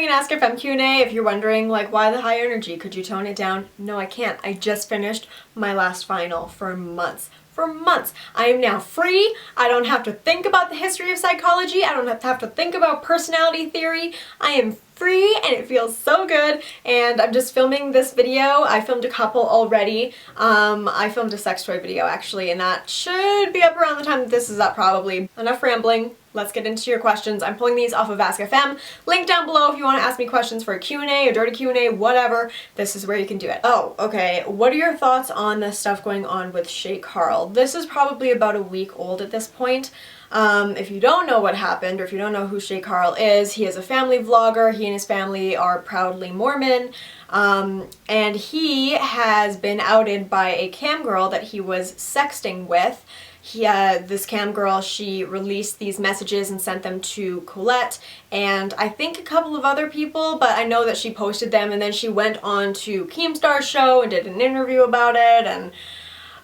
doing an Ask FM Q&A. If you're wondering, like, why the high energy? Could you tone it down? No, I can't. I just finished my last final for months. For months. I am now free. I don't have to think about the history of psychology. I don't have to think about personality theory. I am free and it feels so good, and I'm just filming this video. I filmed a couple already. I filmed a sex toy video actually, and that should be up around the time that this is up probably. Enough rambling. Let's get into your questions. I'm pulling these off of Ask FM. Link down below if you want to ask me questions for a Q&A, a dirty Q&A, whatever. This is where you can do it. Oh, okay. What are your thoughts on the stuff going on with Shay Carl? This is probably about a week old at this point. If you don't know what happened, or if you don't know who Shay Carl is, he is a family vlogger. He and his family are proudly Mormon, and he has been outed by a cam girl that he was sexting with. This cam girl, she released these messages and sent them to Colette and I think a couple of other people, but I know that she posted them, and then she went on to Keemstar's show and did an interview about it. And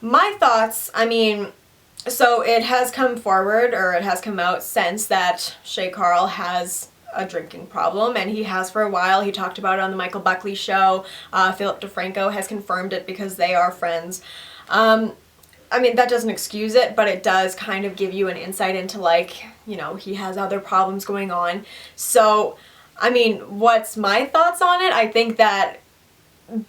my thoughts, I mean, so it has come forward, or it has come out since, that Shay Carl has a drinking problem, and he has for a while. He talked about it on the Michael Buckley show. Philip DeFranco has confirmed it because they are friends. I mean, that doesn't excuse it, but it does kind of give you an insight into, like, you know, he has other problems going on. So, I mean, what's my thoughts on it? I think that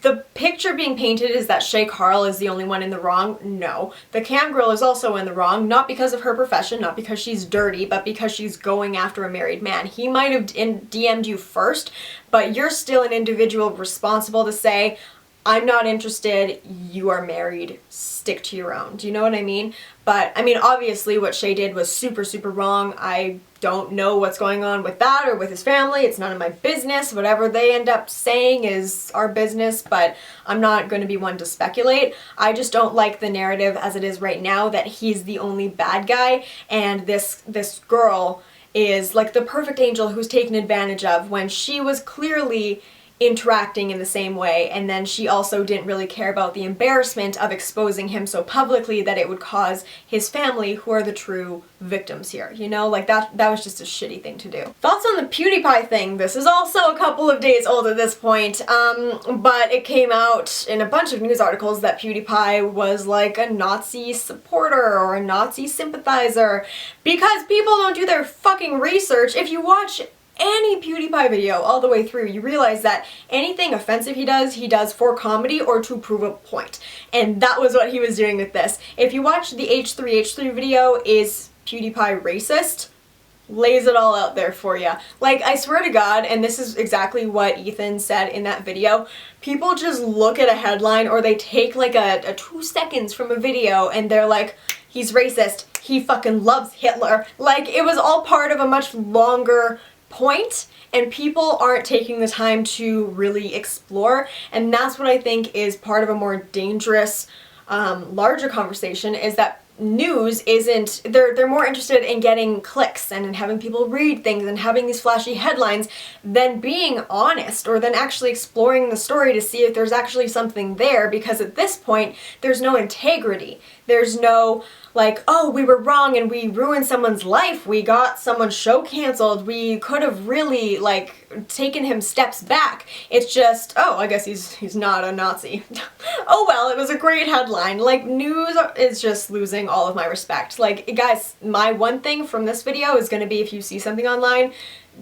the picture being painted is that Shay Carl is the only one in the wrong. No. The cam girl is also in the wrong, not because of her profession, not because she's dirty, but because she's going after a married man. He might have DM'd you first, but you're still an individual responsible to say, I'm not interested, you are married, stick to your own. Do you know what I mean? But, I mean, obviously what Shay did was super, super wrong. I don't know what's going on with that or with his family. It's none of my business. Whatever they end up saying is our business, but I'm not going to be one to speculate. I just don't like the narrative as it is right now that he's the only bad guy, and this girl is like the perfect angel who's taken advantage of when she was clearly interacting in the same way, and then she also didn't really care about the embarrassment of exposing him so publicly that it would cause his family, who are the true victims here, you know, like that was just a shitty thing to do. Thoughts on the Pewdiepie thing? This is also a couple of days old at this point, but it came out in a bunch of news articles that Pewdiepie was like a Nazi supporter or a Nazi sympathizer, because people don't do their fucking research. If you watch any Pewdiepie video all the way through, you realize that anything offensive he does for comedy or to prove a point. And that was what he was doing with this. If you watch the H3 video, is Pewdiepie racist? Lays it all out there for you. Like, I swear to God, and this is exactly what Ethan said in that video, people just look at a headline, or they take like a 2 seconds from a video and they're like, he's racist, he fucking loves Hitler. Like, it was all part of a much longer point, and people aren't taking the time to really explore, and that's what I think is part of a more dangerous, larger conversation, is that news isn't, they're more interested in getting clicks and in having people read things and having these flashy headlines than being honest, or than actually exploring the story to see if there's actually something there, because at this point there's no integrity. There's no, like, oh, we were wrong and we ruined someone's life, we got someone's show canceled, we could have really, like, taken him steps back. It's just, oh, I guess he's not a Nazi. Oh well, it was a great headline. Like, news is just losing all of my respect. Like, guys, my one thing from this video is gonna be, if you see something online,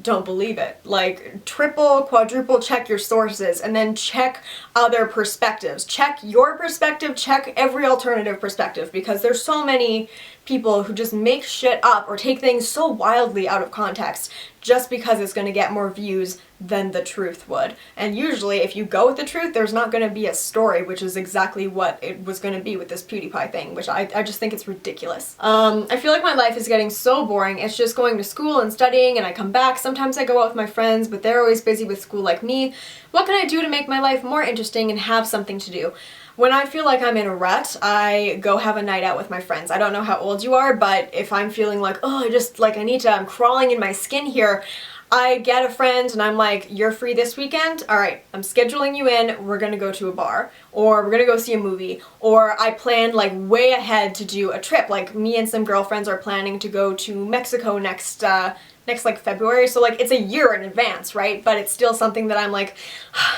don't believe it. Like, triple, quadruple check your sources, and then check other perspectives. Check your perspective, check every alternative perspective, because there's so many people who just make shit up or take things so wildly out of context just because it's going to get more views than the truth would. And usually if you go with the truth, there's not going to be a story, which is exactly what it was going to be with this Pewdiepie thing, which I just think it's ridiculous. I feel like my life is getting so boring. It's just going to school and studying, and I come back. Sometimes I go out with my friends, but they're always busy with school like me. What can I do to make my life more interesting and have something to do? When I feel like I'm in a rut, I go have a night out with my friends. I don't know how old you are, but if I'm feeling like, oh, I'm crawling in my skin here, I get a friend and I'm like, you're free this weekend? All right, I'm scheduling you in, we're gonna go to a bar, or we're gonna go see a movie, or I plan like way ahead to do a trip. Like, me and some girlfriends are planning to go to Mexico next next like February, so like it's a year in advance, right? But it's still something that I'm like,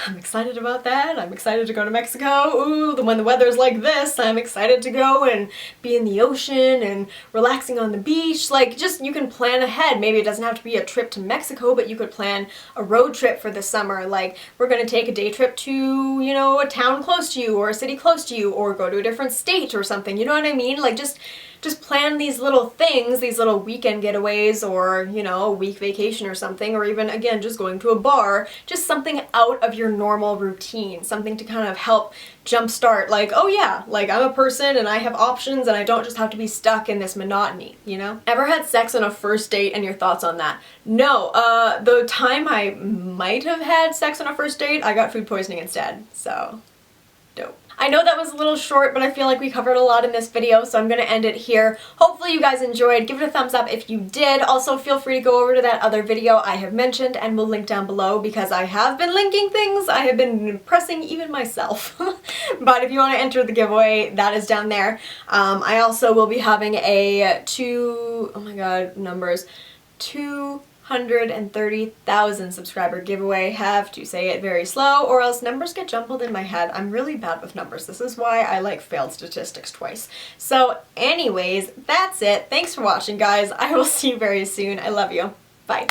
I'm excited about that. I'm excited to go to Mexico. Ooh, when the weather's like this, I'm excited to go and be in the ocean and relaxing on the beach. Like, just, you can plan ahead. Maybe it doesn't have to be a trip to Mexico, but you could plan a road trip for the summer. Like, we're gonna take a day trip to, you know, a town close to you or a city close to you, or go to a different state or something. You know what I mean? Like, just plan these little things, these little weekend getaways, or, you know, a week vacation or something, or even, again, just going to a bar, just something out of your normal routine, something to kind of help jumpstart, like, oh yeah, like, I'm a person and I have options and I don't just have to be stuck in this monotony, you know? Ever had sex on a first date, and your thoughts on that? No, the time I might have had sex on a first date, I got food poisoning instead, so dope. I know that was a little short, but I feel like we covered a lot in this video, so I'm going to end it here. Hopefully you guys enjoyed. Give it a thumbs up if you did. Also, feel free to go over to that other video I have mentioned, and we'll link down below, because I have been linking things. I have been impressing even myself. But if you want to enter the giveaway, that is down there. I also will be having a 230,000 subscriber giveaway. Have to say it very slow, or else numbers get jumbled in my head. I'm really bad with numbers. This is why I like failed statistics twice. So anyways, that's it. Thanks for watching, guys. I will see you very soon. I love you. Bye.